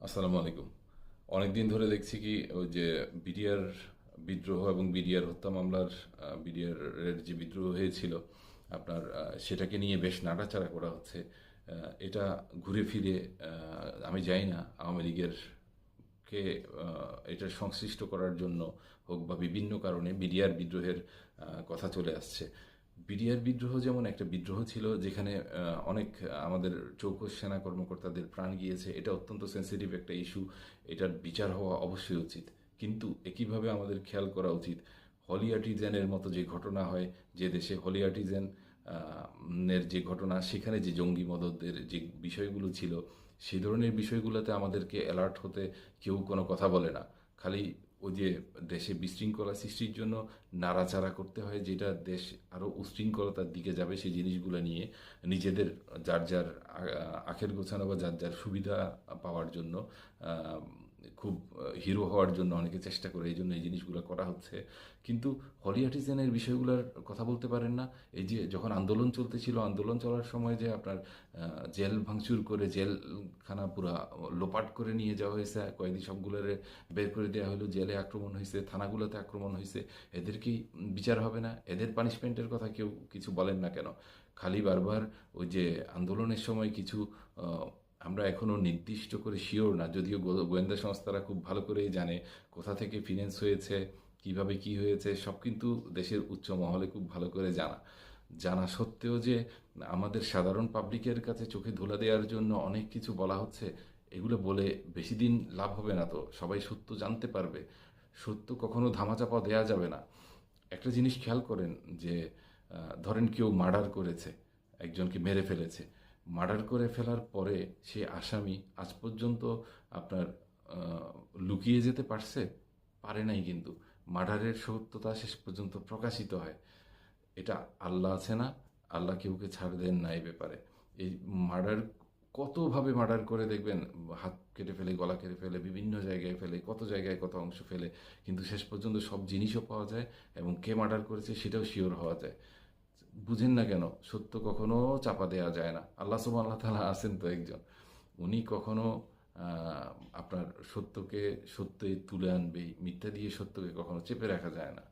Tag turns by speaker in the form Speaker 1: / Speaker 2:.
Speaker 1: আসসালামু আলাইকুম। অনেকদিন ধরে দেখছি কি ওই যে বিডিআর বিদ্রোহ এবং বিডিআর হত্যা মামলার বিডিআর এর যে বিদ্রোহ হয়েছিল আপনার সেটাকে নিয়ে বেশ নাড়াচাড়া করা হচ্ছে। এটা ঘুরে ফিরে আমি জানি না আওয়ামী লীগের কে এটা সংশ্লিষ্ট করার জন্য হোক বা বিভিন্ন কারণে বিডিআর বিদ্রোহের কথা চলে আসছে। বিডিআর বিদ্রোহ যেমন একটা বিদ্রোহ ছিল যেখানে অনেক আমাদের চৌকস সেনা কর্মকর্তাদের প্রাণ গিয়েছে, এটা অত্যন্ত সেন্সিটিভ একটা ইস্যু, এটার বিচার হওয়া অবশ্যই উচিত। কিন্তু একইভাবে আমাদের খেয়াল করা উচিত হলি আর্টিজানের মতো যে ঘটনা হয়, যে দেশে হলি আর্টিজান এর যে ঘটনা, সেখানে যে জঙ্গি মদদের যে বিষয়গুলো ছিল, সেই ধরনের বিষয়গুলোতে আমাদেরকে অ্যালার্ট হতে কেউ কোনো কথা বলে না। খালি ওই যে দেশে বিশৃঙ্খলা সৃষ্টির জন্য নাড়াচাড়া করতে হয়, যেটা দেশ আরও উশৃঙ্খলতার দিকে যাবে, সেই জিনিসগুলো নিয়ে নিজেদের যার যার আখের গোছানো বা যার যার সুবিধা পাওয়ার জন্য আহ, খুব হিরো হওয়ার জন্য অনেকে চেষ্টা করে, এই জন্য এই জিনিসগুলো করা হচ্ছে। কিন্তু হলি আর্টিজানের বিষয়গুলোর কথা বলতে পারেন না। এই যে যখন আন্দোলন চলতেছিল, আন্দোলন চলার সময় যে আপনার জেল ভাঙচুর করে জেলখানা পুরা লোপাট করে নিয়ে যাওয়া হয়েছে, কয়েদি সবগুলোরে বের করে দেওয়া হলো, জেলে আক্রমণ হয়েছে, থানাগুলোতে আক্রমণ হয়েছে, এদের কি বিচার হবে না? এদের পানিশমেন্টের কথা কেউ কিছু বলেন না কেন? খালি বারবার ওই যে আন্দোলনের সময় কিছু আমরা এখনো নির্দিষ্ট করে শিওর না, যদিও গোয়েন্দা সংস্থারা খুব ভালো করেই জানে কোথা থেকে ফিনান্স হয়েছে, কিভাবে কি হয়েছে, সব কিন্তু দেশের উচ্চ মহলে খুব ভালো করে জানা। জানা সত্ত্বেও যে আমাদের সাধারণ পাবলিকের কাছে চোখে ধুলা দেওয়ার জন্য অনেক কিছু বলা হচ্ছে, এগুলো বলে বেশি দিন লাভ হবে না। তো সবাই সত্য জানতে পারবে, সত্য কখনো ধামাচাপা দেয়া যাবে না। একটা জিনিস খেয়াল করেন যে ধরেন কেউ মার্ডার করেছে, একজনকে মেরে ফেলেছে, মার্ডার করে ফেলার পরে সে আসামি আজ পর্যন্ত আপনার লুকিয়ে যেতে পারছে? পারে নাই। কিন্তু মার্ডারের সত্যতা শেষ পর্যন্ত প্রকাশিত হয়। এটা আল্লাহ আছে না, আল্লাহ কেউকে ছাড় দেন না এই ব্যাপারে। এই মার্ডার কতভাবে মার্ডার করে দেখবেন, হাত কেটে ফেলে, গলা কেটে ফেলে, বিভিন্ন জায়গায় ফেলে, কত জায়গায় কত অংশ ফেলে, কিন্তু শেষ পর্যন্ত সব জিনিসও পাওয়া যায় এবং কে মার্ডার করেছে সেটাও শিওর হওয়া যায়। বুঝেন না কেন? সত্য কখনো চাপা দেওয়া যায় না। আল্লাহ সুবহানাহু ওয়া তাআলা আছেন তো একজন, উনি কখনো আপনার সত্যকে সত্যই তুলে আনবেই, মিথ্যা দিয়ে সত্যকে কখনো চেপে রাখা যায় না।